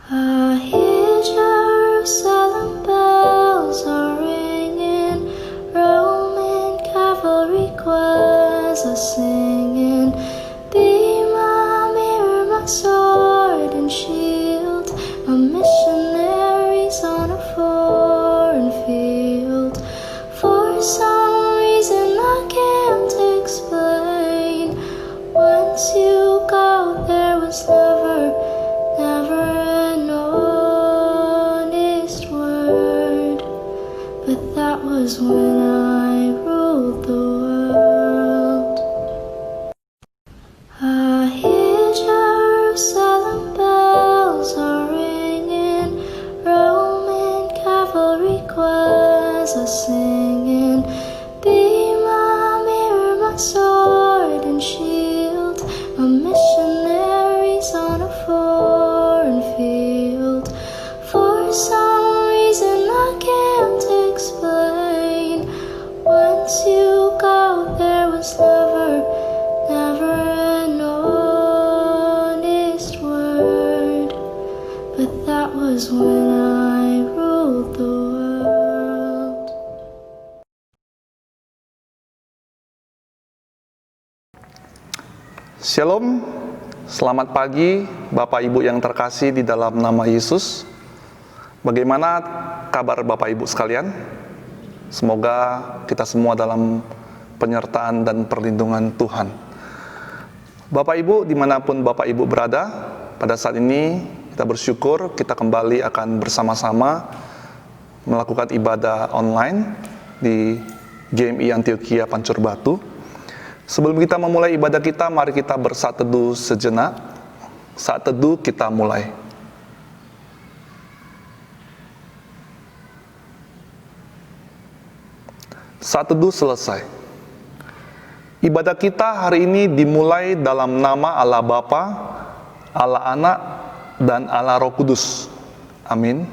I hear Jerusalem bells are ringing, Roman cavalry choirs are singing. Be my mirror, my sword and shield, my missionaries on a foreign field. For some reason I can't explain, once you go there was never an honest word. But that was when I ruled the world. I hear Jerusalem bells are ringing, Roman cavalry choirs are singing. Be my mirror, my sword and shield, my missionaries on a foreign field. For some reason I can't explain, once you go there was never an honest word. But that was when I ruled the world. Shalom, selamat pagi Bapak Ibu yang terkasih di dalam nama Yesus. Bagaimana kabar Bapak Ibu sekalian? Semoga kita semua dalam penyertaan dan perlindungan Tuhan. Bapak Ibu, dimanapun Bapak Ibu berada, pada saat ini kita bersyukur kita kembali akan bersama-sama melakukan ibadah online di GMI Antioquia Pancur Batu. Sebelum kita memulai ibadah kita, mari kita bersaat teduh sejenak. Saat teduh kita mulai. Saat teduh selesai. Ibadah kita hari ini dimulai dalam nama Allah Bapa, Allah Anak, dan Allah Roh Kudus. Amin.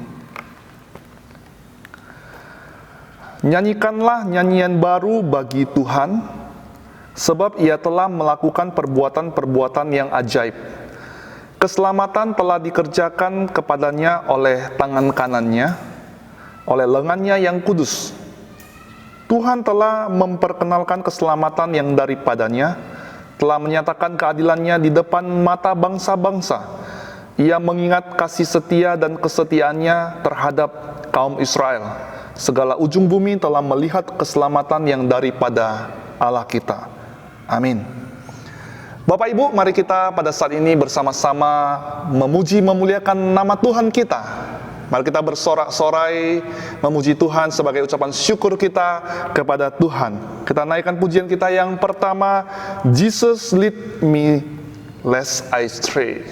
Nyanyikanlah nyanyian baru bagi Tuhan, sebab Ia telah melakukan perbuatan-perbuatan yang ajaib. Keselamatan telah dikerjakan kepadanya oleh tangan kanannya, oleh lengannya yang kudus. Tuhan telah memperkenalkan keselamatan yang daripadanya, telah menyatakan keadilannya di depan mata bangsa-bangsa. Ia mengingat kasih setia dan kesetiaannya terhadap kaum Israel. Segala ujung bumi telah melihat keselamatan yang daripada Allah kita. Amin. Bapak Ibu, mari kita pada saat ini bersama-sama memuji memuliakan nama Tuhan kita. Mari kita bersorak-sorai memuji Tuhan sebagai ucapan syukur kita kepada Tuhan. Kita naikkan pujian kita yang pertama, Jesus lead me lest I stray.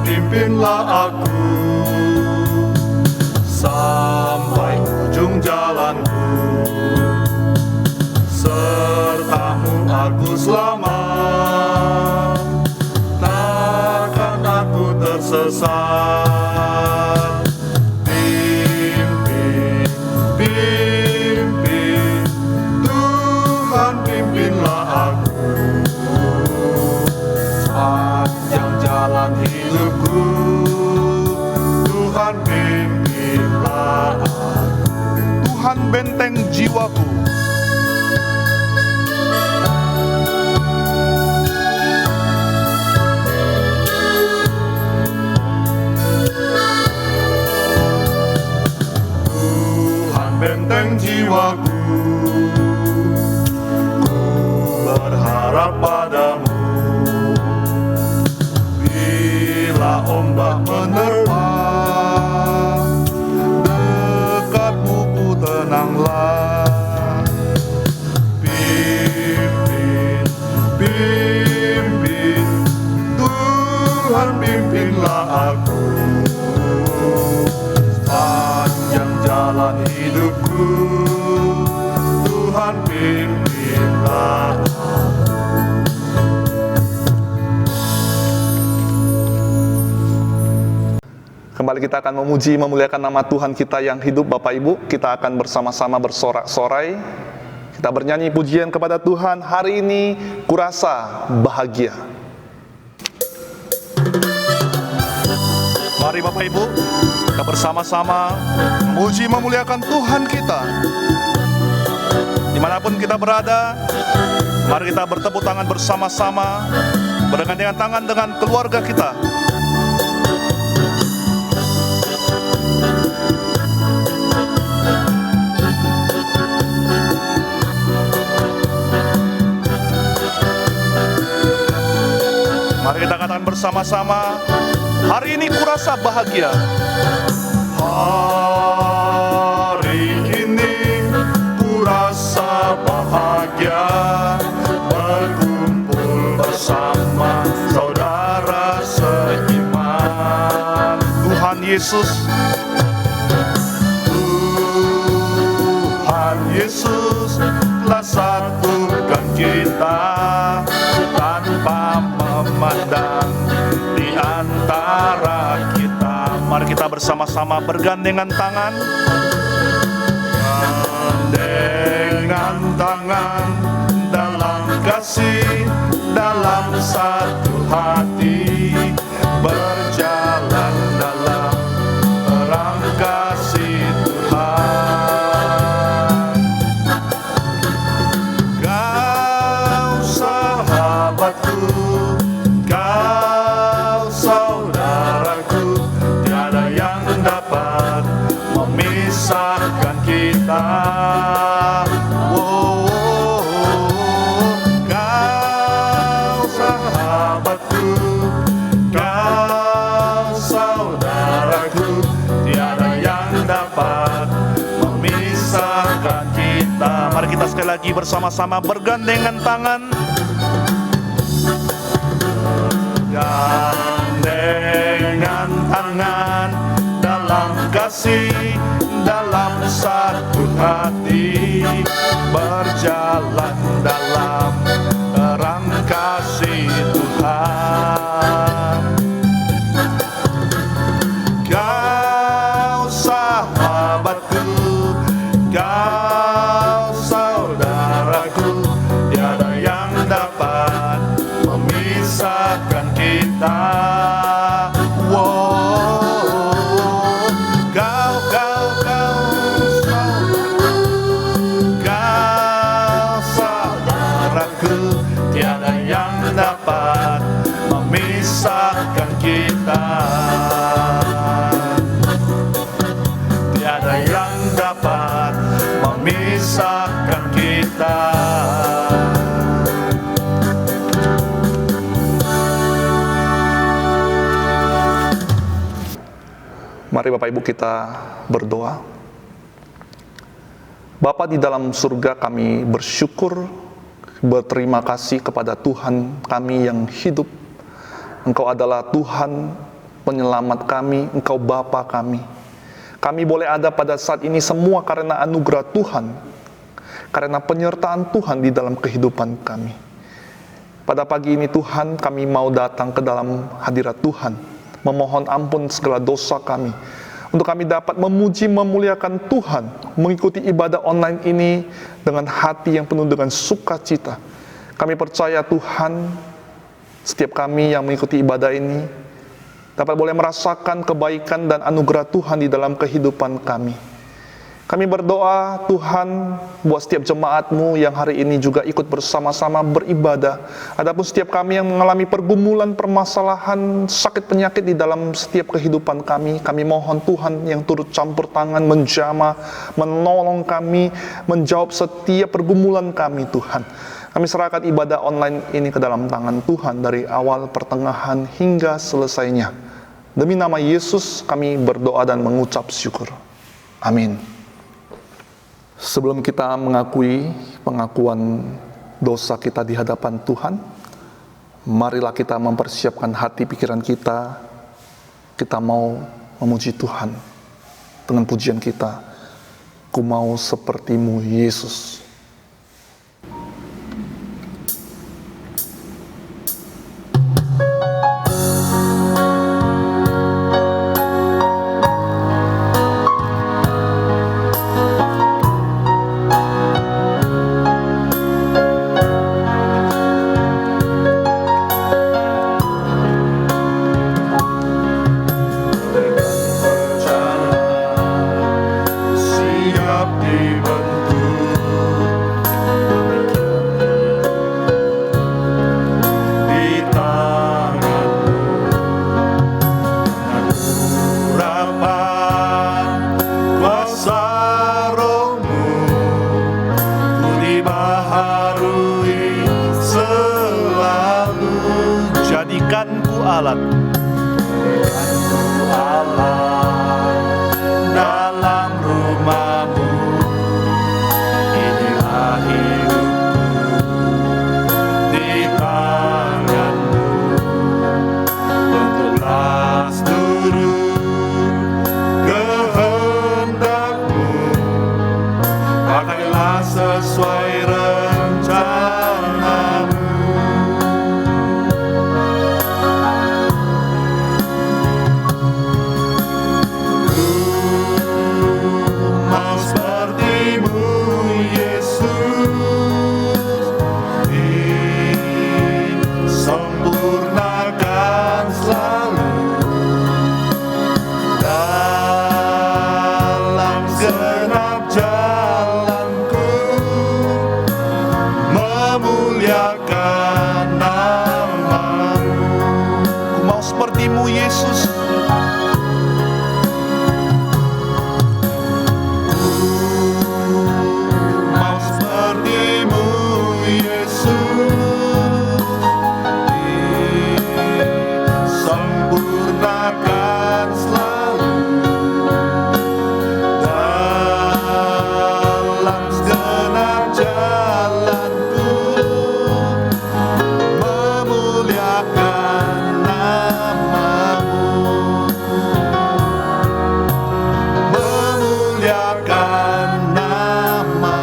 Pimpinlah aku sampai ujung jalanku, sertamu aku selamat, takkan aku tersesat. Pimpin, pimpin, Tuhan pimpinlah aku sepanjang jalan hidupku. Tuhan pimpinlah aku. Tuhan benteng jiwaku. Tuhan benteng jiwaku, ku berharap padamu. Bila ombak menerpa, dekatmu ku tenanglah. Pimpin, pimpin, Tuhan pimpinlah aku sepanjang jalan hidupku. Tuhan pimpinlah aku. Kembali kita akan memuji, memuliakan nama Tuhan kita yang hidup. Bapak Ibu, kita akan bersama-sama bersorak-sorai. Kita bernyanyi pujian kepada Tuhan. Hari ini kurasa bahagia. Mari Bapak Ibu, kita bersama-sama memuji memuliakan Tuhan kita. Dimanapun kita berada, mari kita bertepuk tangan bersama-sama, bergandengan tangan dengan keluarga kita. Mari kita katakan bersama-sama, hari ini kurasa bahagia. Hari ini kurasa bahagia, berkumpul bersama saudara seiman. Tuhan Yesus, Tuhan Yesus telah satukan kita tanpa memandang di antara kita. Mari kita bersama-sama bergandengan tangan. Gandengan tangan dalam kasih, dalam satu hati, berjalan dalam terang kasih Tuhan. Kau sahabatku, kau saudaraku, tiada yang dapat memisahkan kita. Kau sahabatku, kau saudaraku, tiada yang dapat memisahkan kita. Mari kita sekali lagi bersama-sama bergandengan tangan. Gandengan tangan dalam kasih, dalam satu hati, berjalan dalam terang kasih Tuhan. Kau sahabatku, kau saudaraku, tiada yang dapat memisahkan kita. Tiada yang dapat memisahkan kita. Tiada yang dapat memisahkan kita. Mari Bapak Ibu kita berdoa. Bapa di dalam surga, kami bersyukur, berterima kasih kepada Tuhan kami yang hidup. Engkau adalah Tuhan penyelamat kami, Engkau Bapa kami. Kami boleh ada pada saat ini semua karena anugerah Tuhan, karena penyertaan Tuhan di dalam kehidupan kami. Pada pagi ini Tuhan, kami mau datang ke dalam hadirat Tuhan, memohon ampun segala dosa kami, untuk kami dapat memuji memuliakan Tuhan, mengikuti ibadah online ini dengan hati yang penuh dengan sukacita. Kami percaya Tuhan, setiap kami yang mengikuti ibadah ini dapat boleh merasakan kebaikan dan anugerah Tuhan di dalam kehidupan kami. Kami berdoa Tuhan buat setiap jemaat-Mu yang hari ini juga ikut bersama-sama beribadah. Adapun setiap kami yang mengalami pergumulan, permasalahan, sakit penyakit di dalam setiap kehidupan kami, kami mohon Tuhan yang turut campur tangan, menjamah, menolong kami, menjawab setiap pergumulan kami Tuhan. Kami serahkan ibadah online ini ke dalam tangan Tuhan dari awal, pertengahan, hingga selesainya. Demi nama Yesus kami berdoa dan mengucap syukur. Amin. Sebelum kita mengakui pengakuan dosa kita di hadapan Tuhan, marilah kita mempersiapkan hati pikiran kita. Kita mau memuji Tuhan dengan pujian kita. Ku mau seperti-Mu Yesus. segenap jalanku memuliakan nama-Mu. Ku mau seperti-Mu Yesus. Mau seperti-Mu Yesus, disempurnakan selalu dalam segenap jalanku memuliakan nama-Mu, memuliakan nama-Mu.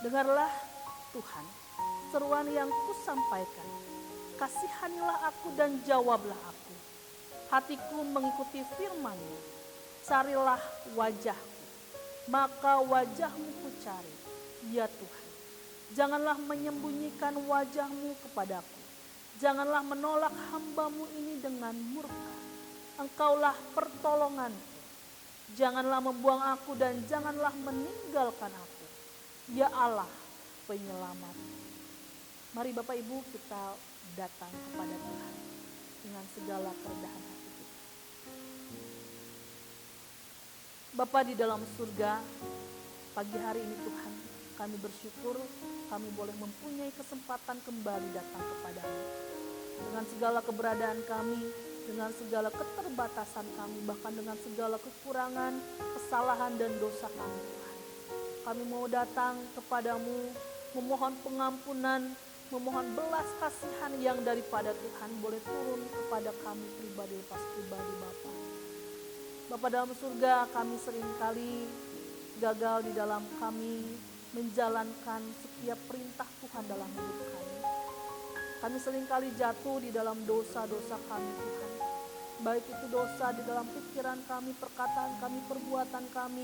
Dengarlah Tuhan seruan yang kusampaikan. Kasihanilah aku dan jawablah aku. Hatiku mengikuti firman-Mu. Carilah wajah-Mu, maka wajah-Mu kucari, ya Tuhan. Janganlah menyembunyikan wajah-Mu kepadaku. Janganlah menolak hamba-Mu ini dengan murka. Engkaulah pertolonganku. Janganlah membuang aku dan janganlah meninggalkan aku. Ya Allah, penyelamat. Mari Bapak Ibu kita datang kepada Tuhan dengan segala kerendahan hati kita. Bapa di dalam surga, pagi hari ini Tuhan, kami bersyukur kami boleh mempunyai kesempatan kembali datang kepadamu. Dengan segala keberadaan kami, dengan segala keterbatasan kami, bahkan dengan segala kekurangan, kesalahan dan dosa kami Tuhan. Kami mau datang kepadamu, memohon pengampunan, memohon belas kasihan yang daripada Tuhan boleh turun kepada kami pribadi lepas pribadi Bapa. Bapa dalam surga, kami seringkali gagal di dalam kami menjalankan setiap perintah Tuhan dalam hidup kami. Kami seringkali jatuh di dalam dosa-dosa kami Tuhan. Baik itu dosa di dalam pikiran kami, perkataan kami, perbuatan kami.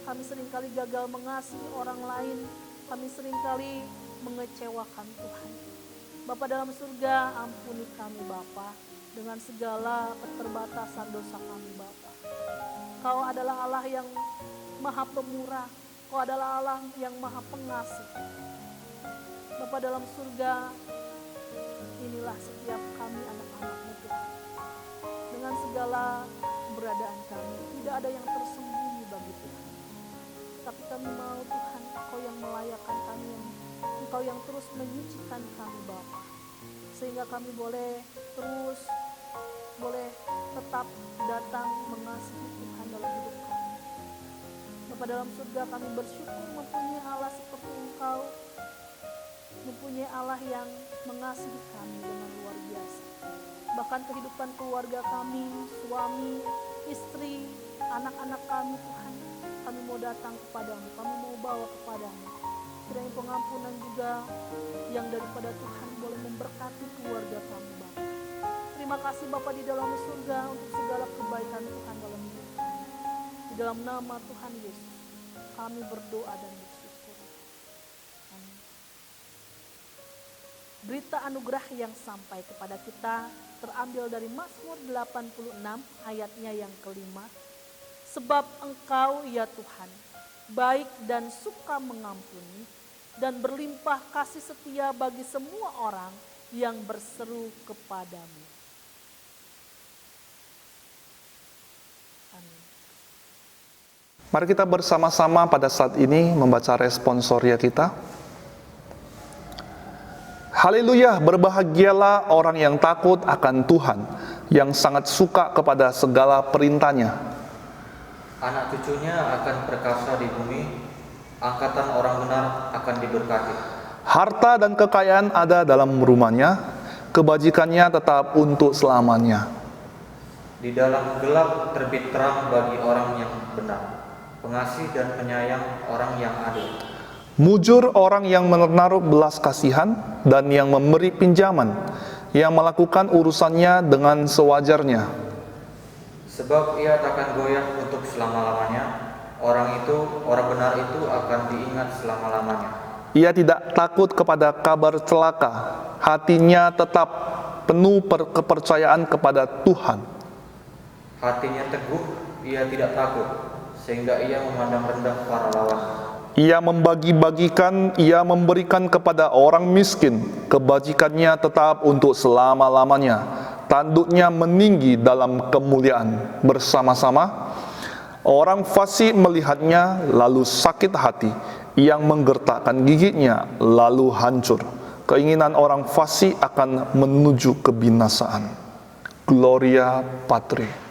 Kami seringkali gagal mengasihi orang lain. Kami seringkali mengecewakan Tuhan. Bapa dalam surga, ampuni kami Bapa dengan segala keterbatasan dosa kami Bapa. Kau adalah Allah yang maha pemurah. Kau adalah Allah yang maha pengasih. Bapa dalam surga, inilah setiap kami anak-anak-Mu Tuhan. Dengan segala keberadaan kami, tidak ada yang tersembunyi bagi Tuhan. Tapi kami mau Tuhan, Engkau yang melayakkan kami, Engkau yang terus menyucikan kami Bapa. Sehingga kami boleh tetap datang mengasihi Tuhan dalam hidup kami. Bapa dalam surga, kami bersyukur mempunyai Allah seperti Engkau. Mempunyai Allah yang mengasihi kami dengan luar biasa. Bahkan kehidupan keluarga kami, suami, istri, anak-anak kami Tuhan, kami mau datang kepadamu, kami mau bawa kepadamu. Kiranya pengampunan juga yang daripada Tuhan boleh memberkati keluarga kami Bapa. Terima kasih Bapa di dalam surga untuk segala kebaikan Tuhan dalam hidup kami. Di dalam nama Tuhan Yesus, kami berdoa dan bersyukur. Amin. Berita anugerah yang sampai kepada kita terambil dari Mazmur 86 ayatnya yang kelima. Sebab Engkau ya Tuhan, baik dan suka mengampuni dan berlimpah kasih setia bagi semua orang yang berseru kepadamu. Amin. Mari kita bersama-sama pada saat ini membaca responsoria kita. Haleluya, berbahagialah orang yang takut akan Tuhan, yang sangat suka kepada segala perintahnya. Anak cucunya akan perkasa di bumi, angkatan orang benar akan diberkati. Harta dan kekayaan ada dalam rumahnya, kebajikannya tetap untuk selamanya. Di dalam gelap terbit terang bagi orang yang benar, pengasih dan penyayang orang yang adil. Mujur orang yang menaruh belas kasihan dan yang memberi pinjaman, yang melakukan urusannya dengan sewajarnya. Sebab ia takkan goyah untuk selama-lamanya, orang benar itu akan diingat selama-lamanya. Ia tidak takut kepada kabar celaka, hatinya tetap penuh kepercayaan kepada Tuhan. Hatinya teguh, ia tidak takut, sehingga ia memandang rendah para lawan. Ia membagi-bagikan, ia memberikan kepada orang miskin, kebajikannya tetap untuk selama-lamanya. Tanduknya meninggi dalam kemuliaan. Bersama-sama, orang fasik melihatnya lalu sakit hati, yang menggertakkan gigitnya lalu hancur. Keinginan orang fasik akan menuju kebinasaan. Gloria Patri.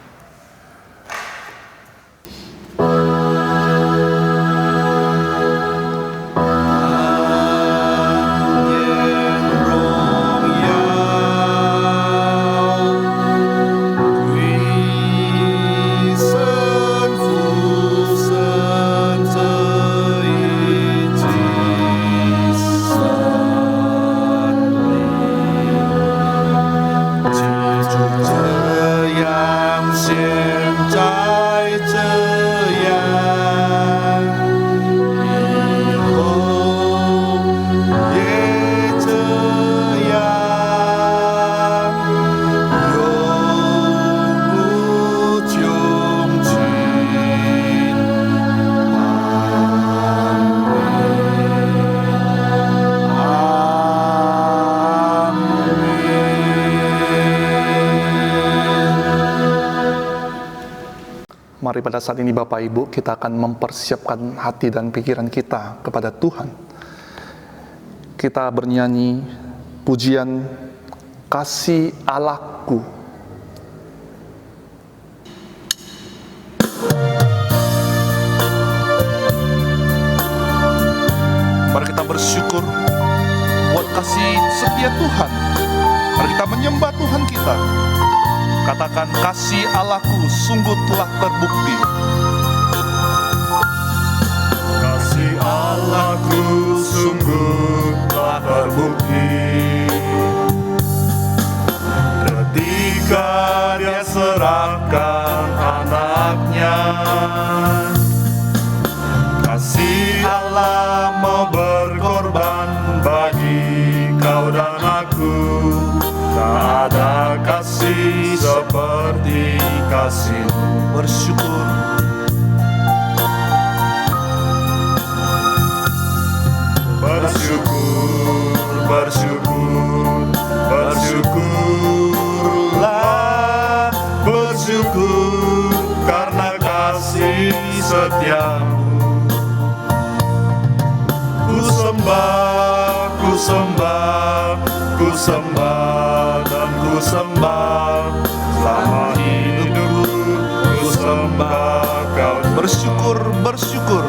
Mari pada saat ini Bapak Ibu, kita akan mempersiapkan hati dan pikiran kita kepada Tuhan. Kita bernyanyi pujian Kasih Allahku. Mari kita bersyukur buat kasih setia Tuhan. Mari kita menyembah Tuhan kita. Katakan, kasih Allahku sungguh telah terbukti. Kasih Allahku sungguh telah terbukti ketika Dia serahkan anaknya. Kasih Allah mau berkorban bagi kau dan aku. Tak ada kasih seperti kasih. Bersyukur. Bersyukur, bersyukur, bersyukurlah, bersyukur karena kasih setiamu. Ku sembah, ku sembah, ku sembah dan ku sembah selama hidupku. Ku sembah kau. Bersyukur, bersyukur.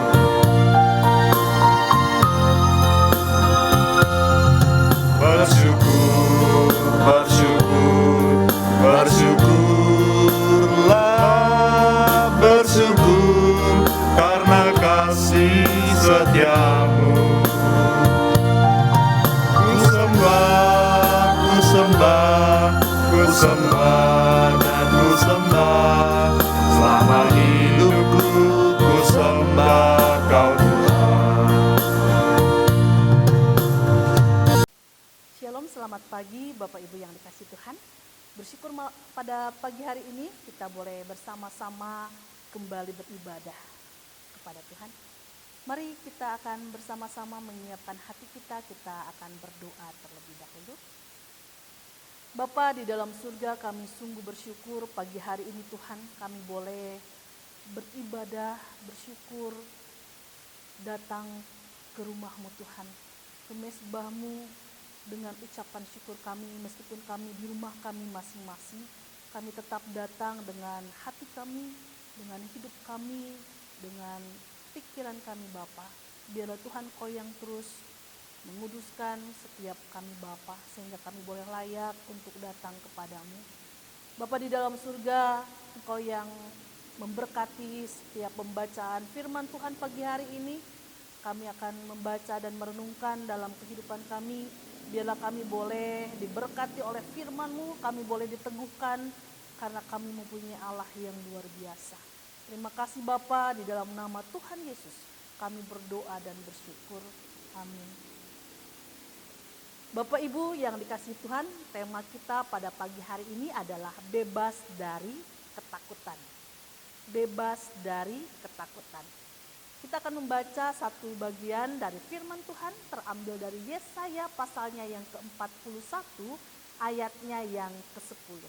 Bersyukur, bersyukur, bersyukurlah, bersyukur karena kasih setiamu. Ku sembah, ku sembah, ku sembah dan ku sembah selama hidupku. Ku sembah kau Tuhan. Shalom, selamat pagi Bapak Ibu yang dikasih Tuhan. Bersyukur pada pagi hari ini kita boleh bersama-sama kembali beribadah kepada Tuhan. Mari kita akan bersama-sama menyiapkan hati kita akan berdoa terlebih dahulu. Bapa di dalam surga, kami sungguh bersyukur pagi hari ini Tuhan, kami boleh beribadah, bersyukur, datang ke rumah-Mu Tuhan, ke mezbah-Mu dengan ucapan syukur kami. Meskipun kami di rumah kami masing-masing, kami tetap datang dengan hati kami, dengan hidup kami, dengan pikiran kami Bapa. Biarlah Tuhan Kau yang terus menguduskan setiap kami Bapa, sehingga kami boleh layak untuk datang kepadamu. Bapa di dalam surga, Engkau yang memberkati setiap pembacaan firman Tuhan pagi hari ini. Kami akan membaca dan merenungkan dalam kehidupan kami. Biarlah kami boleh diberkati oleh firman-Mu, kami boleh diteguhkan karena kami mempunyai Allah yang luar biasa. Terima kasih Bapa, di dalam nama Tuhan Yesus kami berdoa dan bersyukur. Amin. Bapak Ibu yang dikasihi Tuhan, tema kita pada pagi hari ini adalah bebas dari ketakutan. Bebas dari ketakutan. Kita akan membaca satu bagian dari firman Tuhan terambil dari Yesaya pasalnya yang ke-41 ayatnya yang ke-10.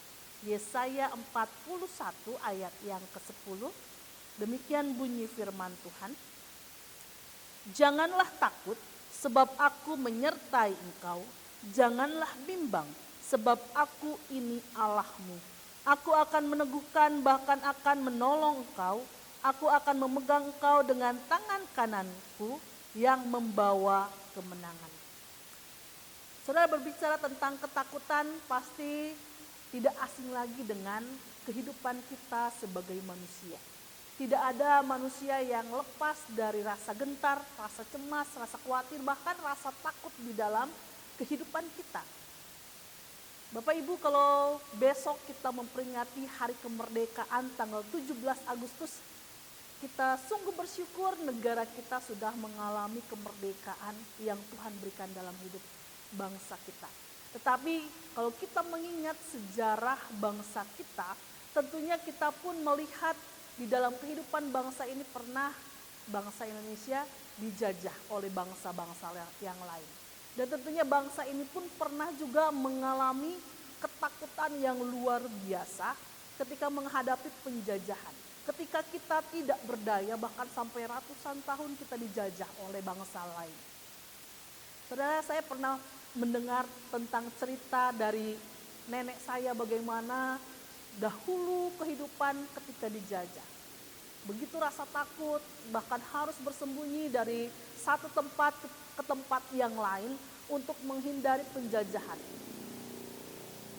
Yesaya 41 ayat yang ke-10. Demikian bunyi firman Tuhan. Janganlah takut, sebab aku menyertai engkau. Janganlah bimbang, sebab aku ini Allahmu. Aku akan meneguhkan, bahkan akan menolong engkau. Aku akan memegang engkau dengan tangan kananku yang membawa kemenangan. Saudara, berbicara tentang ketakutan pasti tidak asing lagi dengan kehidupan kita sebagai manusia. Tidak ada manusia yang lepas dari rasa gentar, rasa cemas, rasa khawatir, bahkan rasa takut di dalam kehidupan kita. Bapak Ibu, kalau besok kita memperingati hari kemerdekaan tanggal 17 Agustus, kita sungguh bersyukur negara kita sudah mengalami kemerdekaan yang Tuhan berikan dalam hidup bangsa kita. Tetapi kalau kita mengingat sejarah bangsa kita, tentunya kita pun melihat di dalam kehidupan bangsa ini pernah bangsa Indonesia dijajah oleh bangsa-bangsa yang lain. Dan tentunya bangsa ini pun pernah juga mengalami ketakutan yang luar biasa ketika menghadapi penjajahan. Ketika kita tidak berdaya, bahkan sampai ratusan tahun kita dijajah oleh bangsa lain. Saudara, saya pernah mendengar tentang cerita dari nenek saya bagaimana dahulu kehidupan ketika dijajah. Begitu rasa takut, bahkan harus bersembunyi dari satu tempat ke tempat yang lain untuk menghindari penjajahan.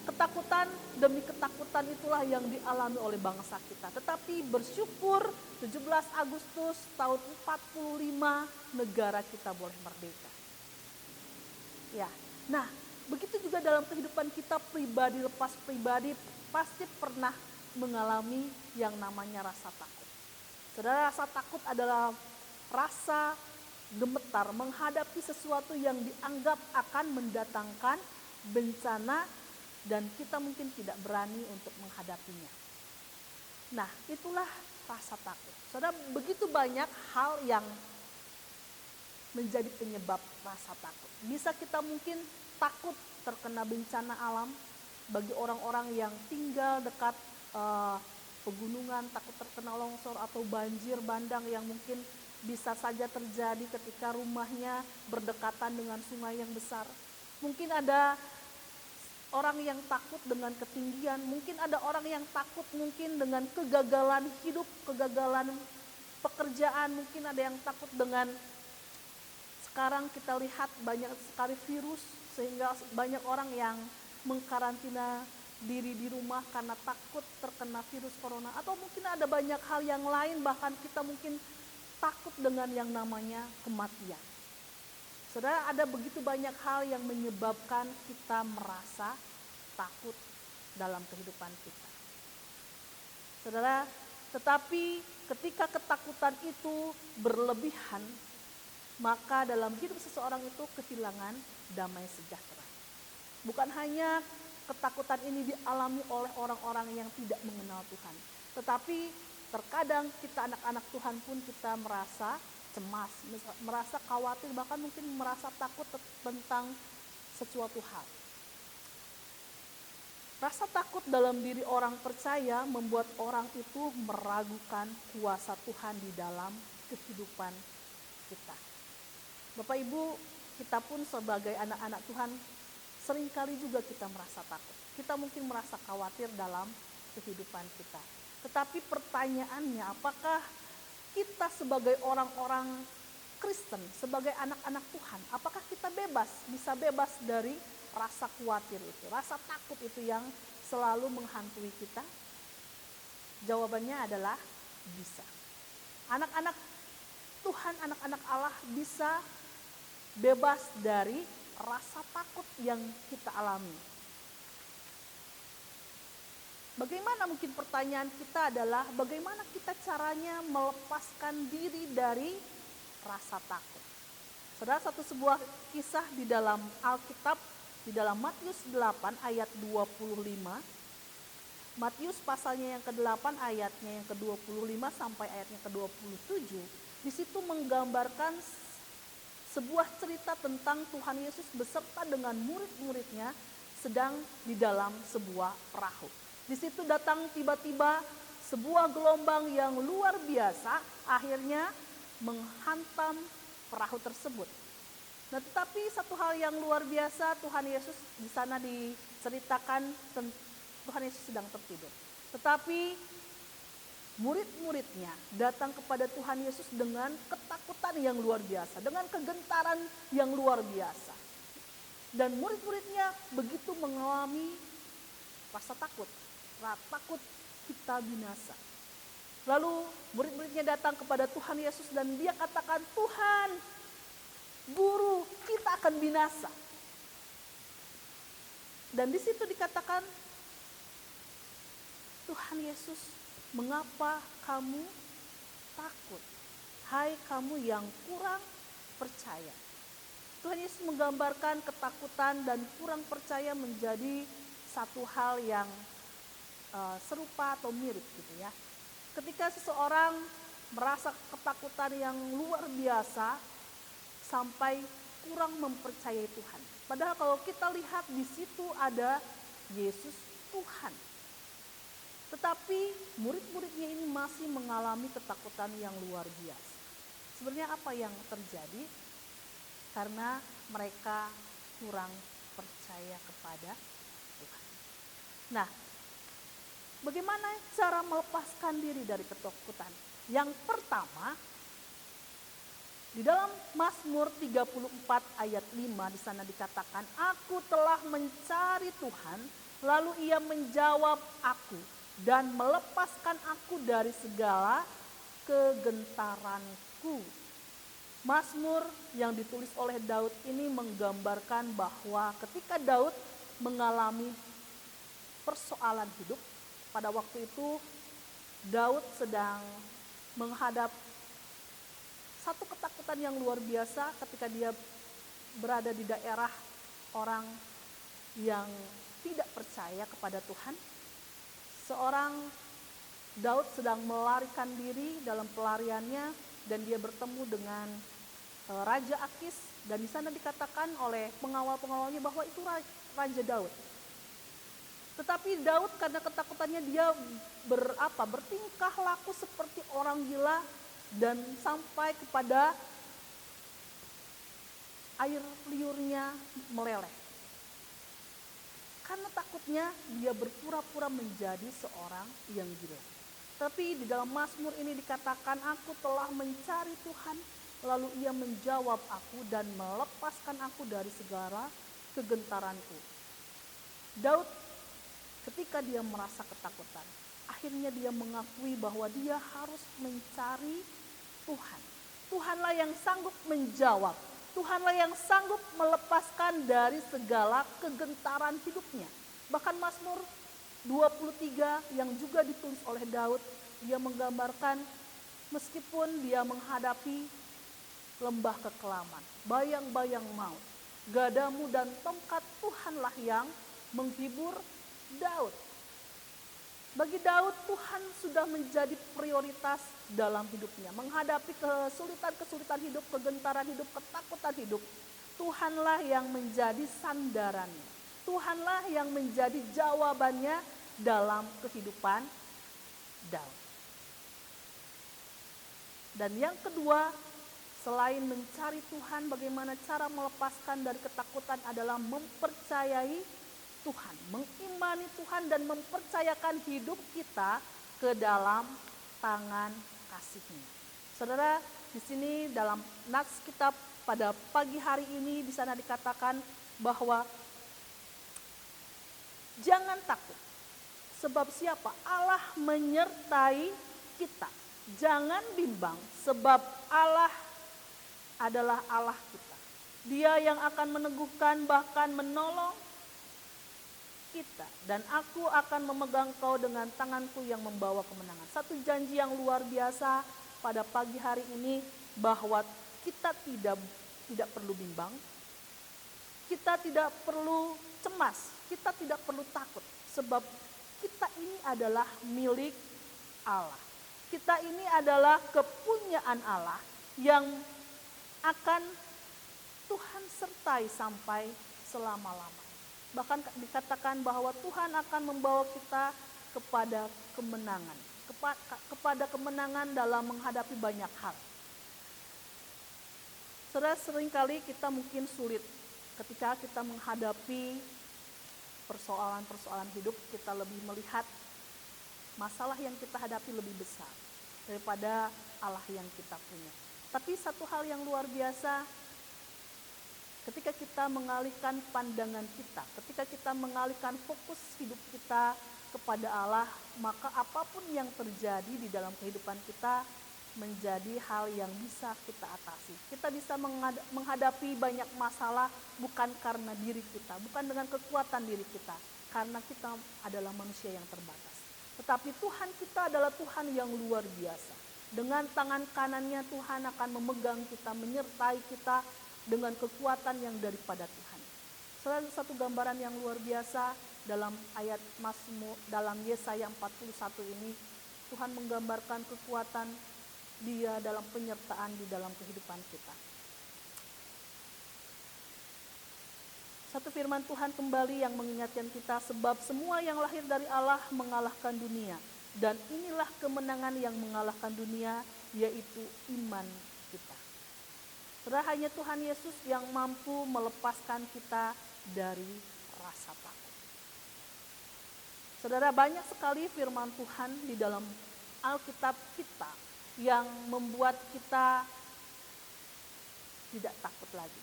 Ketakutan demi ketakutan itulah yang dialami oleh bangsa kita. Tetapi bersyukur 17 Agustus tahun 45 negara kita boleh merdeka. Ya, nah begitu juga dalam kehidupan kita pribadi lepas pribadi pasti pernah mengalami yang namanya rasa takut. Saudara, rasa takut adalah rasa gemetar menghadapi sesuatu yang dianggap akan mendatangkan bencana dan kita mungkin tidak berani untuk menghadapinya. Nah, itulah rasa takut. Saudara, begitu banyak hal yang menjadi penyebab rasa takut. Bisa kita mungkin takut terkena bencana alam, bagi orang-orang yang tinggal dekat pegunungan, takut terkena longsor atau banjir bandang yang mungkin bisa saja terjadi ketika rumahnya berdekatan dengan sungai yang besar. Mungkin ada orang yang takut dengan ketinggian, mungkin ada orang yang takut mungkin dengan kegagalan hidup, kegagalan pekerjaan, mungkin ada yang takut dengan sekarang kita lihat banyak sekali virus sehingga banyak orang yang mengkarantina diri di rumah karena takut terkena virus corona, atau mungkin ada banyak hal yang lain, bahkan kita mungkin takut dengan yang namanya kematian. Saudara, ada begitu banyak hal yang menyebabkan kita merasa takut dalam kehidupan kita. Saudara, tetapi ketika ketakutan itu berlebihan, maka dalam hidup seseorang itu kehilangan damai sejahtera. Bukan hanya ketakutan ini dialami oleh orang-orang yang tidak mengenal Tuhan, tetapi terkadang kita anak-anak Tuhan pun kita merasa cemas, merasa khawatir, bahkan mungkin merasa takut tentang sesuatu hal. Rasa takut dalam diri orang percaya membuat orang itu meragukan kuasa Tuhan di dalam kehidupan kita. Bapak Ibu, kita pun sebagai anak-anak Tuhan seringkali juga kita merasa takut. Kita mungkin merasa khawatir dalam kehidupan kita. Tetapi pertanyaannya, apakah kita sebagai orang-orang Kristen, sebagai anak-anak Tuhan, apakah kita bisa bebas dari rasa khawatir itu, rasa takut itu yang selalu menghantui kita? Jawabannya adalah bisa. Anak-anak Tuhan, anak-anak Allah bisa bebas dari rasa takut yang kita alami. Bagaimana, mungkin pertanyaan kita adalah bagaimana kita caranya melepaskan diri dari rasa takut. Saudara, sebuah kisah di dalam Alkitab, di dalam Matius 8 ayat 25. Matius pasalnya yang ke-8 ayatnya yang ke-25 sampai ayatnya ke-27. Di situ menggambarkan sebuah cerita tentang Tuhan Yesus beserta dengan murid-muridnya sedang di dalam sebuah perahu. Di situ datang tiba-tiba sebuah gelombang yang luar biasa akhirnya menghantam perahu tersebut. Nah, tetapi satu hal yang luar biasa, Tuhan Yesus di sana diceritakan Tuhan Yesus sedang tertidur. Tetapi murid-muridnya datang kepada Tuhan Yesus dengan ketakutan yang luar biasa, dengan kegentaran yang luar biasa. Dan murid-muridnya begitu mengalami rasa takut kita binasa. Lalu murid-muridnya datang kepada Tuhan Yesus dan dia katakan, Tuhan, Guru, kita akan binasa. Dan di situ dikatakan, Tuhan Yesus, mengapa kamu takut? Hai kamu yang kurang percaya. Tuhan Yesus menggambarkan ketakutan dan kurang percaya menjadi satu hal yang serupa atau mirip gitu ya. Ketika seseorang merasa ketakutan yang luar biasa sampai kurang mempercayai Tuhan. Padahal kalau kita lihat di situ ada Yesus Tuhan. Tetapi murid-muridnya ini masih mengalami ketakutan yang luar biasa. Sebenarnya apa yang terjadi? Karena mereka kurang percaya kepada Tuhan. Nah, bagaimana cara melepaskan diri dari ketakutan? Yang pertama, di dalam Mazmur 34 ayat 5 di sana dikatakan, Aku telah mencari Tuhan, lalu Ia menjawab aku dan melepaskan aku dari segala kegentaranku. Mazmur yang ditulis oleh Daud ini menggambarkan bahwa ketika Daud mengalami persoalan hidup, pada waktu itu Daud sedang menghadap satu ketakutan yang luar biasa ketika dia berada di daerah orang yang tidak percaya kepada Tuhan. Seorang Daud sedang melarikan diri dalam pelariannya dan dia bertemu dengan Raja Akis, dan di sana dikatakan oleh pengawal-pengawalnya bahwa itu Raja Daud. Tetapi Daud karena ketakutannya dia bertingkah laku seperti orang gila dan sampai kepada air liurnya meleleh. Karena takutnya dia berpura-pura menjadi seorang yang gila. Tapi di dalam Mazmur ini dikatakan, Aku telah mencari Tuhan, lalu Ia menjawab aku dan melepaskan aku dari segala kegentaranku. Daud ketika dia merasa ketakutan, akhirnya dia mengakui bahwa dia harus mencari Tuhan. Tuhanlah yang sanggup menjawab. Tuhanlah yang sanggup melepaskan dari segala kegentaran hidupnya. Bahkan Mazmur 23 yang juga ditulis oleh Daud, dia menggambarkan meskipun dia menghadapi lembah kekelaman, bayang-bayang maut, gadamu dan tongkat Tuhanlah yang menghibur Daud. Bagi Daud, Tuhan sudah menjadi prioritas dalam hidupnya. Menghadapi kesulitan-kesulitan hidup, kegentaran hidup, ketakutan hidup, Tuhanlah yang menjadi sandarannya. Tuhanlah yang menjadi jawabannya dalam kehidupan Daud. Dan yang kedua, selain mencari Tuhan, bagaimana cara melepaskan dari ketakutan adalah mempercayai Tuhan, mengimani Tuhan dan mempercayakan hidup kita ke dalam tangan kasih-Nya. Saudara, di sini dalam nats kitab pada pagi hari ini di sana dikatakan bahwa jangan takut, sebab siapa? Allah menyertai kita. Jangan bimbang, sebab Allah adalah Allah kita. Dia yang akan meneguhkan bahkan menolong kita, dan aku akan memegang kau dengan tanganku yang membawa kemenangan. Satu janji yang luar biasa pada pagi hari ini bahwa kita tidak tidak perlu bimbang, kita tidak perlu cemas, kita tidak perlu takut. Sebab kita ini adalah milik Allah. Kita ini adalah kepunyaan Allah yang akan Tuhan sertai sampai selama-lamanya. Bahkan dikatakan bahwa Tuhan akan membawa kita kepada kemenangan. Kepada kemenangan dalam menghadapi banyak hal. Saudara, seringkali kita mungkin sulit ketika kita menghadapi persoalan-persoalan hidup, kita lebih melihat masalah yang kita hadapi lebih besar daripada Allah yang kita punya. Tapi satu hal yang luar biasa, ketika kita mengalihkan pandangan kita, ketika kita mengalihkan fokus hidup kita kepada Allah, maka apapun yang terjadi di dalam kehidupan kita menjadi hal yang bisa kita atasi. Kita bisa menghadapi banyak masalah bukan karena diri kita, bukan dengan kekuatan diri kita, karena kita adalah manusia yang terbatas. Tetapi Tuhan kita adalah Tuhan yang luar biasa. Dengan tangan kanannya Tuhan akan memegang kita, menyertai kita dengan kekuatan yang daripada Tuhan. Salah satu gambaran yang luar biasa dalam ayat Mazmur, dalam Yesaya 41 ini, Tuhan menggambarkan kekuatan Dia dalam penyertaan di dalam kehidupan kita. Satu firman Tuhan kembali yang mengingatkan kita, sebab semua yang lahir dari Allah mengalahkan dunia. Dan inilah kemenangan yang mengalahkan dunia, yaitu iman kita. Saudara, hanya Tuhan Yesus yang mampu melepaskan kita dari rasa takut. Saudara, banyak sekali firman Tuhan di dalam Alkitab kita yang membuat kita tidak takut lagi.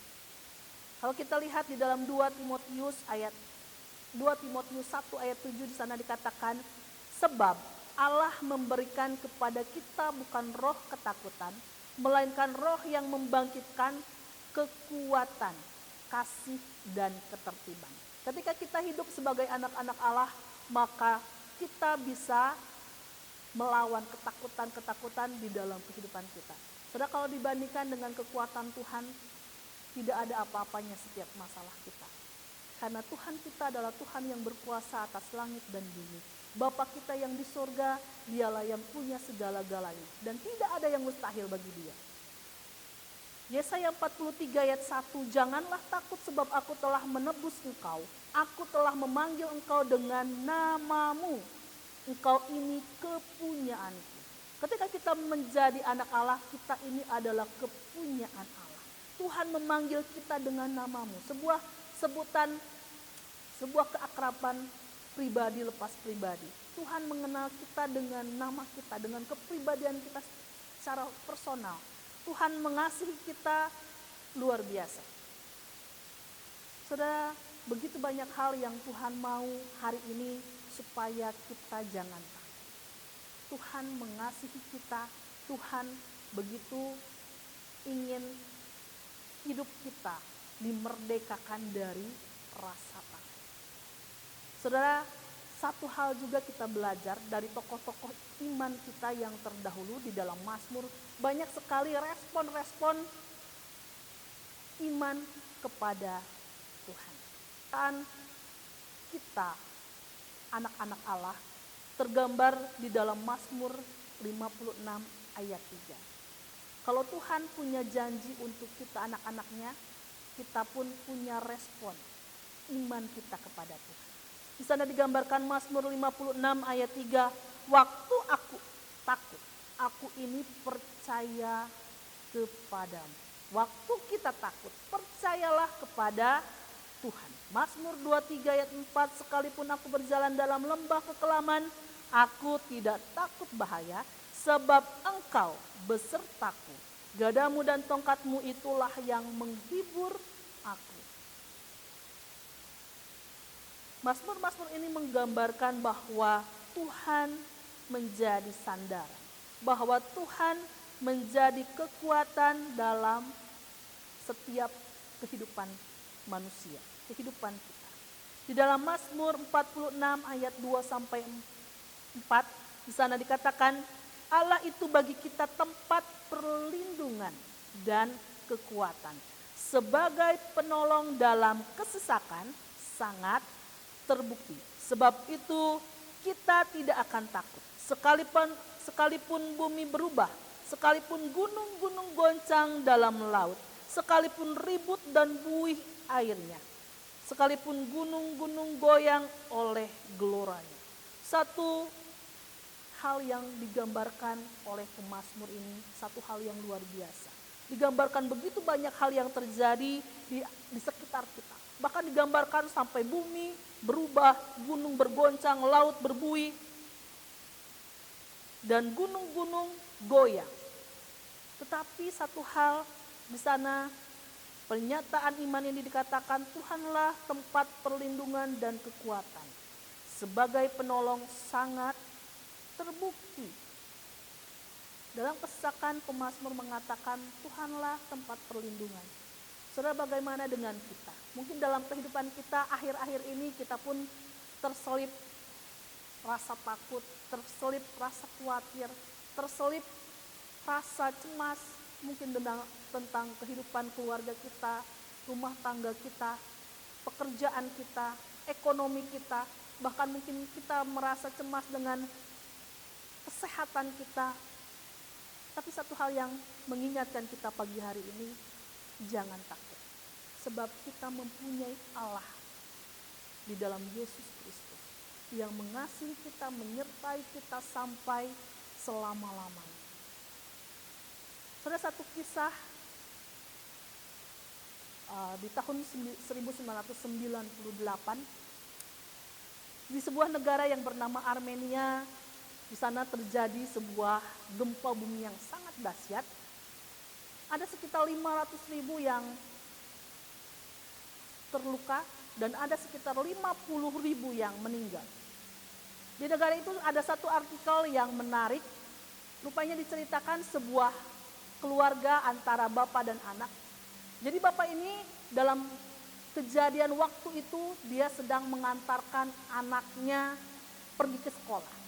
Kalau kita lihat di dalam 2 Timotius 1 ayat 7 di sana dikatakan, sebab Allah memberikan kepada kita bukan roh ketakutan, melainkan roh yang membangkitkan kekuatan, kasih dan ketertiban. Ketika kita hidup sebagai anak-anak Allah, maka kita bisa melawan ketakutan-ketakutan di dalam kehidupan kita. Saudara, kalau dibandingkan dengan kekuatan Tuhan, tidak ada apa-apanya setiap masalah kita. Karena Tuhan kita adalah Tuhan yang berkuasa atas langit dan bumi. Bapa kita yang di sorga, Dialah yang punya segala-galanya. Dan tidak ada yang mustahil bagi Dia. Yesaya 43 ayat 1, janganlah takut sebab aku telah menebus engkau. Aku telah memanggil engkau dengan namamu. Engkau ini kepunyaanku. Ketika kita menjadi anak Allah, kita ini adalah kepunyaan Allah. Tuhan memanggil kita dengan namamu. Sebuah sebutan, sebuah keakraban pribadi lepas pribadi. Tuhan mengenal kita dengan nama kita, dengan kepribadian kita secara personal. Tuhan mengasihi kita luar biasa. Saudara, begitu banyak hal yang Tuhan mau hari ini supaya kita jangan takut. Tuhan mengasihi kita, Tuhan begitu ingin hidup kita dimerdekakan dari rasa takut. Saudara, satu hal juga kita belajar dari tokoh-tokoh iman kita yang terdahulu di dalam Mazmur, banyak sekali respon-respon iman kepada Tuhan. Dan kita anak-anak Allah tergambar di dalam Mazmur 56 ayat 3. Kalau Tuhan punya janji untuk kita anak-anaknya, kita pun punya respon iman kita kepada Tuhan. Di sana digambarkan Mazmur 56 ayat 3, waktu aku takut, aku ini percaya kepadamu. Waktu kita takut, percayalah kepada Tuhan. Mazmur 23 ayat 4, sekalipun aku berjalan dalam lembah kekelaman, aku tidak takut bahaya, sebab engkau besertaku. Gadamu dan tongkatmu itulah yang menghibur aku. Mazmur-mazmur ini menggambarkan bahwa Tuhan menjadi sandaran, bahwa Tuhan menjadi kekuatan dalam setiap kehidupan manusia, kehidupan kita. Di dalam Mazmur 46 ayat 2 sampai 4, di sana dikatakan, Allah itu bagi kita tempat perlindungan dan kekuatan, sebagai penolong dalam kesesakan sangat terbukti. Sebab itu kita tidak akan takut. Sekalipun bumi berubah, sekalipun gunung-gunung goncang dalam laut, sekalipun ribut dan buih airnya, sekalipun gunung-gunung goyang oleh geloranya. Satu hal yang digambarkan oleh pemazmur ini, satu hal yang luar biasa. Digambarkan begitu banyak hal yang terjadi di sekitar kita. Bahkan digambarkan sampai bumi berubah, gunung bergoncang, laut berbuih, dan gunung-gunung goyang. Tetapi satu hal di sana, pernyataan iman ini dikatakan, Tuhanlah tempat perlindungan dan kekuatan. Sebagai penolong sangat terbukti. Dalam kesesakan pemazmur mengatakan Tuhanlah tempat perlindungan. Saudara, bagaimana dengan kita? Mungkin dalam kehidupan kita akhir-akhir ini kita pun terselip rasa takut, terselip rasa khawatir, terselip rasa cemas, mungkin tentang kehidupan keluarga kita, rumah tangga kita, pekerjaan kita, ekonomi kita, bahkan mungkin kita merasa cemas dengan kesehatan kita. Tapi satu hal yang mengingatkan kita pagi hari ini, jangan takut. Sebab kita mempunyai Allah di dalam Yesus Kristus yang mengasihi kita, menyertai kita sampai selama-lamanya. Saudara, satu kisah di tahun 1998 di sebuah negara yang bernama Armenia. Di sana terjadi sebuah gempa bumi yang sangat dahsyat. Ada sekitar 500.000 yang terluka dan ada sekitar 50.000 yang meninggal. Di negara itu ada satu artikel yang menarik. Rupanya diceritakan sebuah keluarga antara bapak dan anak. Jadi bapak ini dalam kejadian waktu itu dia sedang mengantarkan anaknya pergi ke sekolah.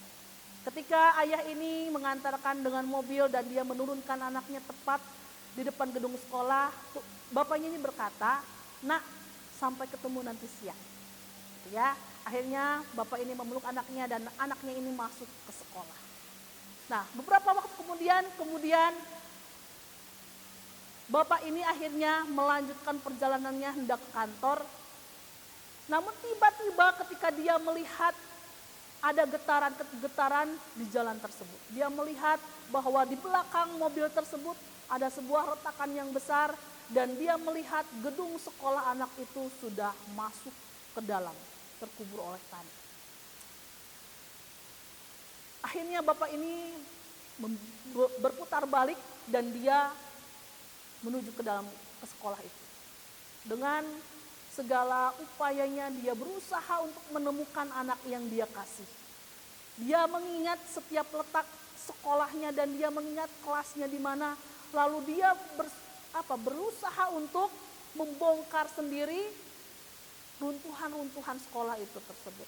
Ketika ayah ini mengantarkan dengan mobil dan dia menurunkan anaknya tepat di depan gedung sekolah, bapaknya ini berkata, "Nak, sampai ketemu nanti siang." Ya, akhirnya bapak ini memeluk anaknya dan anaknya ini masuk ke sekolah. Nah, beberapa waktu kemudian bapak ini akhirnya melanjutkan perjalanannya hendak ke kantor. Namun tiba-tiba ketika dia melihat ada getaran di jalan tersebut. Dia melihat bahwa di belakang mobil tersebut ada sebuah retakan yang besar dan dia melihat gedung sekolah anak itu sudah masuk ke dalam, terkubur oleh tanah. Akhirnya bapak ini berputar balik dan dia menuju ke sekolah itu. Dengan segala upayanya dia berusaha untuk menemukan anak yang dia kasih. Dia mengingat setiap letak sekolahnya dan dia mengingat kelasnya di mana. Lalu dia berusaha untuk membongkar sendiri runtuhan-runtuhan sekolah itu tersebut.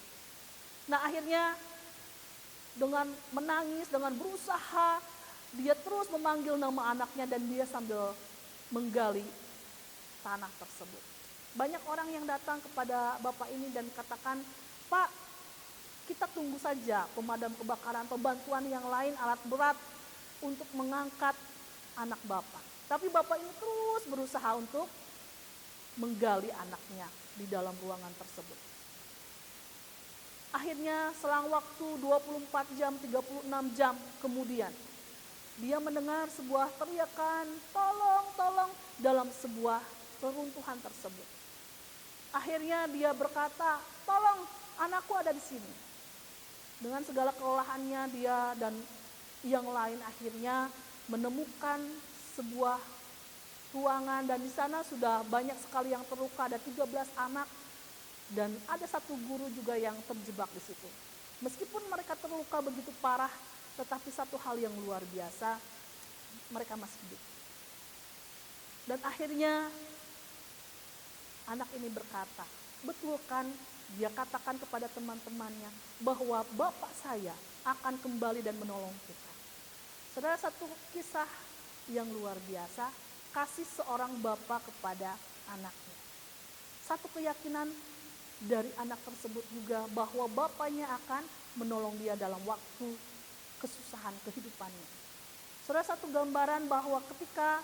Nah, akhirnya dengan menangis, dengan berusaha, dia terus memanggil nama anaknya dan dia sambil menggali tanah tersebut. Banyak orang yang datang kepada bapak ini dan katakan, "Pak, kita tunggu saja pemadam kebakaran atau bantuan yang lain, alat berat untuk mengangkat anak bapak." Tapi bapak ini terus berusaha untuk menggali anaknya di dalam ruangan tersebut. Akhirnya selang waktu 24 jam, 36 jam kemudian, dia mendengar sebuah teriakan, "Tolong, tolong," dalam sebuah reruntuhan tersebut. Akhirnya dia berkata, "Tolong, anakku ada di sini." Dengan segala kelelahannya dia dan yang lain akhirnya menemukan sebuah ruangan dan di sana sudah banyak sekali yang terluka, ada 13 anak dan ada satu guru juga yang terjebak di situ. Meskipun mereka terluka begitu parah, tetapi satu hal yang luar biasa, mereka masih hidup. Dan akhirnya anak ini berkata, "Betul kan?" Dia katakan kepada teman-temannya bahwa bapak saya akan kembali dan menolong kita. Saudara, satu kisah yang luar biasa kasih seorang bapa kepada anaknya. Satu keyakinan dari anak tersebut juga bahwa bapaknya akan menolong dia dalam waktu kesusahan kehidupannya. Saudara, satu gambaran bahwa ketika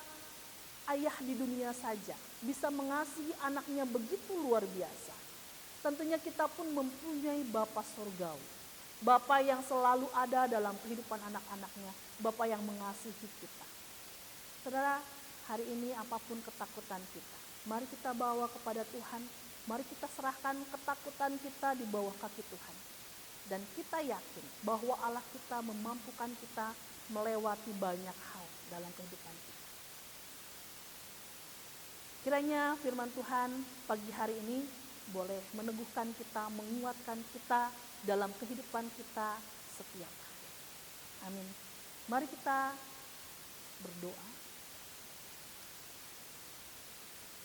ayah di dunia saja bisa mengasihi anaknya begitu luar biasa, tentunya kita pun mempunyai Bapa Surgawi. Bapa yang selalu ada dalam kehidupan anak-anaknya, Bapa yang mengasihi kita. Saudara, hari ini apapun ketakutan kita, mari kita bawa kepada Tuhan. Mari kita serahkan ketakutan kita di bawah kaki Tuhan. Dan kita yakin bahwa Allah kita memampukan kita melewati banyak hal dalam kehidupan kita. Kiranya firman Tuhan pagi hari ini boleh meneguhkan kita, menguatkan kita dalam kehidupan kita setiap hari. Amin. Mari kita berdoa.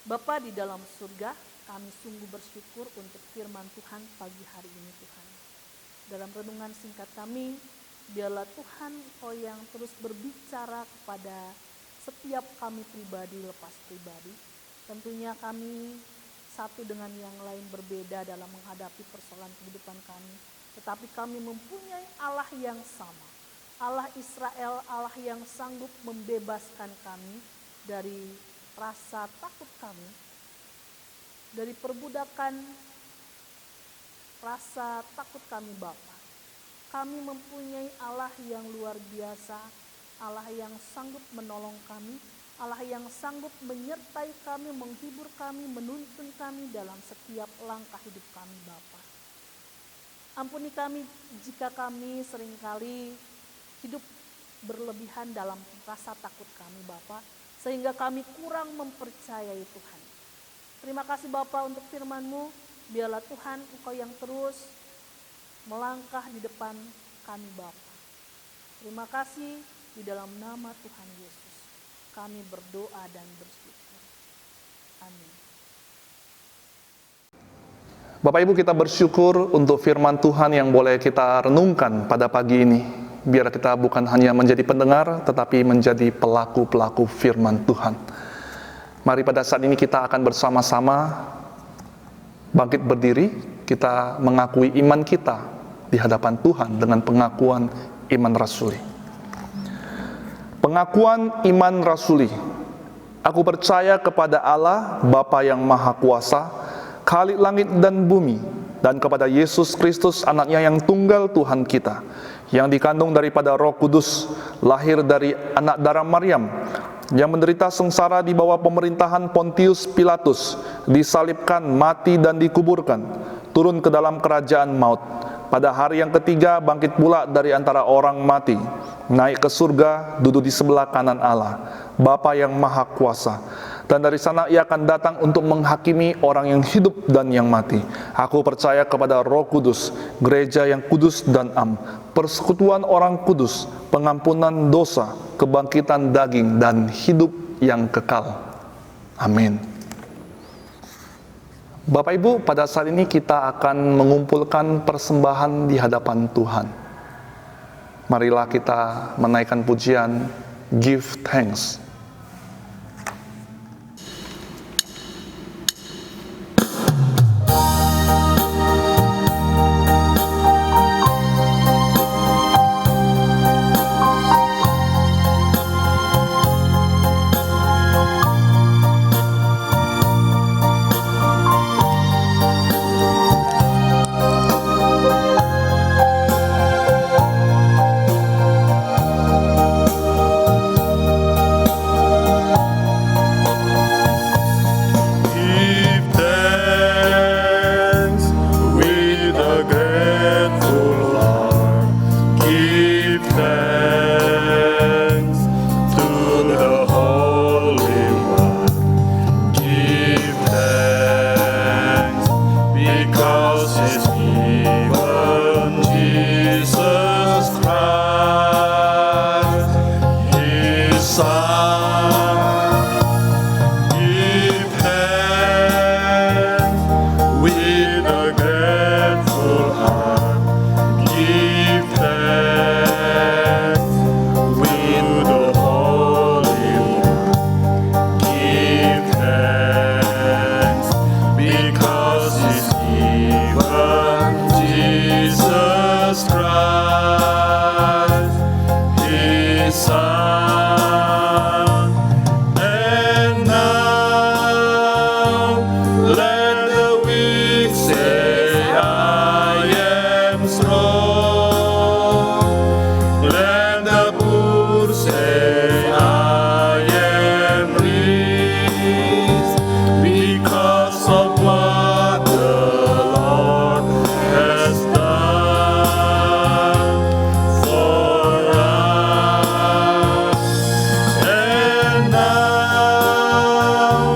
Bapa di dalam surga, kami sungguh bersyukur untuk firman Tuhan pagi hari ini Tuhan. Dalam renungan singkat kami, biarlah Tuhan Engkau yang terus berbicara kepada setiap kami pribadi lepas pribadi. Tentunya kami satu dengan yang lain berbeda dalam menghadapi persoalan kehidupan kami. Tetapi kami mempunyai Allah yang sama. Allah Israel, Allah yang sanggup membebaskan kami dari rasa takut kami, dari perbudakan rasa takut kami Bapa. Kami mempunyai Allah yang luar biasa, Allah yang sanggup menolong kami, Allah yang sanggup menyertai kami, menghibur kami, menuntun kami dalam setiap langkah hidup kami Bapa. Ampuni kami jika kami seringkali hidup berlebihan dalam rasa takut kami Bapa, sehingga kami kurang mempercayai Tuhan. Terima kasih Bapa untuk firman-Mu. Biarlah Tuhan Engkau yang terus melangkah di depan kami Bapa. Terima kasih di dalam nama Tuhan Yesus. Kami berdoa dan bersyukur. Amin. Bapak Ibu, kita bersyukur untuk firman Tuhan yang boleh kita renungkan pada pagi ini. Biar kita bukan hanya menjadi pendengar, tetapi menjadi pelaku-pelaku firman Tuhan. Mari pada saat ini kita akan bersama-sama bangkit berdiri, kita mengakui iman kita di hadapan Tuhan dengan pengakuan iman rasuli. Pengakuan iman rasuli. Aku percaya kepada Allah, Bapa yang Maha Kuasa, Khalik langit dan bumi, dan kepada Yesus Kristus, anaknya yang tunggal Tuhan kita, yang dikandung daripada Roh Kudus, lahir dari anak darah Maryam, yang menderita sengsara di bawah pemerintahan Pontius Pilatus, disalibkan, mati dan dikuburkan, turun ke dalam kerajaan maut. Pada hari yang ketiga bangkit pula dari antara orang mati, naik ke surga, duduk di sebelah kanan Allah, Bapa yang Maha Kuasa. Dan dari sana ia akan datang untuk menghakimi orang yang hidup dan yang mati. Aku percaya kepada Roh Kudus, gereja yang kudus dan am, persekutuan orang kudus, pengampunan dosa, kebangkitan daging, dan hidup yang kekal. Amin. Bapak Ibu, pada saat ini kita akan mengumpulkan persembahan di hadapan Tuhan. Marilah kita menaikkan pujian Give Thanks. is given Jesus Christ, His Son. And now let the weak say, I am strong. Let the poor say, I am rich, because of what the Lord has done for us. And now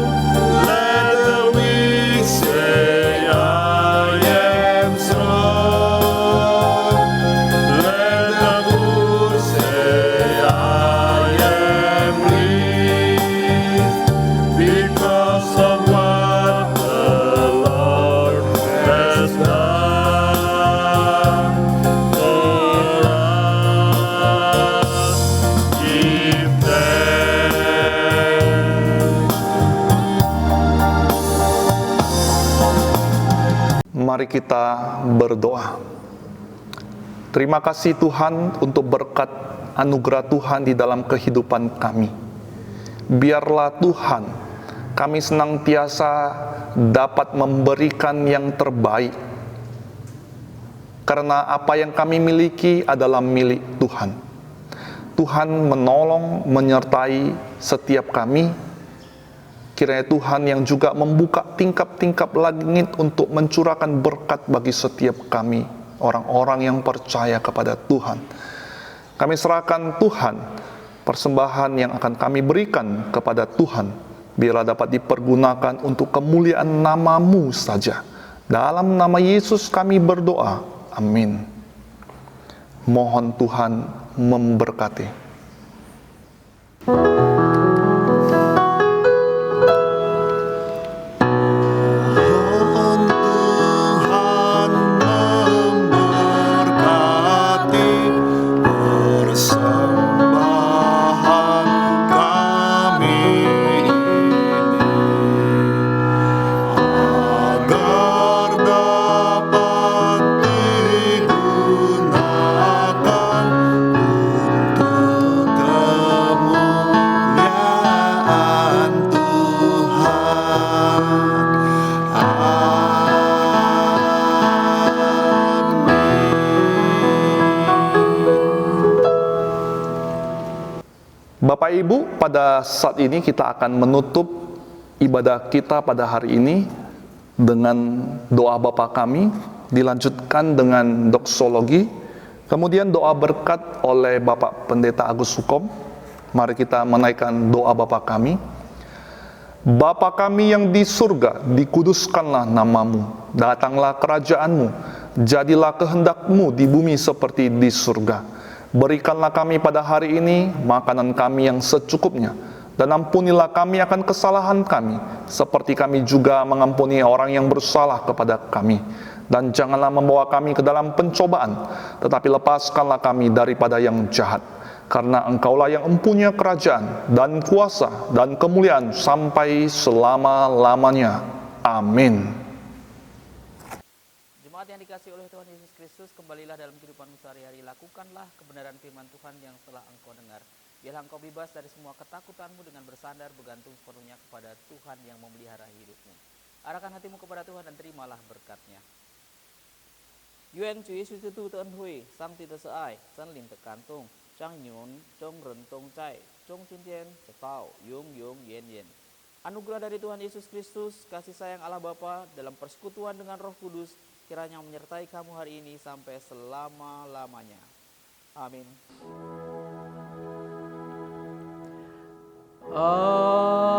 let the weak say, I am strong. Let the poor say, I am rich, because of what the Lord has done for us. Give thanks. Mari kita berdoa. Terima kasih Tuhan untuk berkat anugerah Tuhan di dalam kehidupan kami. Biarlah Tuhan, kami senantiasa dapat memberikan yang terbaik, karena apa yang kami miliki adalah milik Tuhan. Tuhan menolong, menyertai setiap kami. Kiranya Tuhan yang juga membuka tingkap-tingkap langit untuk mencurahkan berkat bagi setiap kami, orang-orang yang percaya kepada Tuhan. Kami serahkan Tuhan, persembahan yang akan kami berikan kepada Tuhan, biarlah dapat dipergunakan untuk kemuliaan nama-Mu saja. Dalam nama Yesus kami berdoa. Amin. Mohon Tuhan memberkati. Mohon Tuhan memberkati persembahan kami ini, agar dapat digunakan untuk kemuliaan Tuhan. Bapak Ibu, pada saat ini kita akan menutup ibadah kita pada hari ini dengan doa Bapa kami, dilanjutkan dengan doksologi, kemudian doa berkat oleh Bapak Pendeta Agus Sukom. Mari kita menaikkan doa Bapa kami. Bapa kami yang di surga, dikuduskanlah nama-Mu, datanglah kerajaan-Mu, jadilah kehendak-Mu di bumi seperti di surga. Berikanlah kami pada hari ini makanan kami yang secukupnya, dan ampunilah kami akan kesalahan kami, seperti kami juga mengampuni orang yang bersalah kepada kami. Dan janganlah membawa kami ke dalam pencobaan, tetapi lepaskanlah kami daripada yang jahat. Karena Engkaulah yang mempunyai kerajaan, dan kuasa, dan kemuliaan sampai selama-lamanya. Amin. Jemaat yang dikasihi oleh Tuhan Yesus Kristus, kembalilah dalam kehidupanmu sehari-hari. Lakukanlah kebenaran firman Tuhan yang telah engkau dengar. Biarlah engkau bebas dari semua ketakutanmu dengan bersandar bergantung sepenuhnya kepada Tuhan yang memelihara hidupmu. Arahkan hatimu kepada Tuhan dan terimalah berkat-Nya. Yuen Chúa Giêsu thứ tu ơn Huy, sang ti tơ sợ ai, san lin tơ can tung, trang nyun, trong ren tong cai, trong chin tien, cepau, yung yen yen. Anugerah dari Tuhan Yesus Kristus, kasih sayang Allah Bapa dalam persekutuan dengan Roh Kudus, kiranya menyertai kamu hari ini sampai selama-lamanya. Amin. Amin.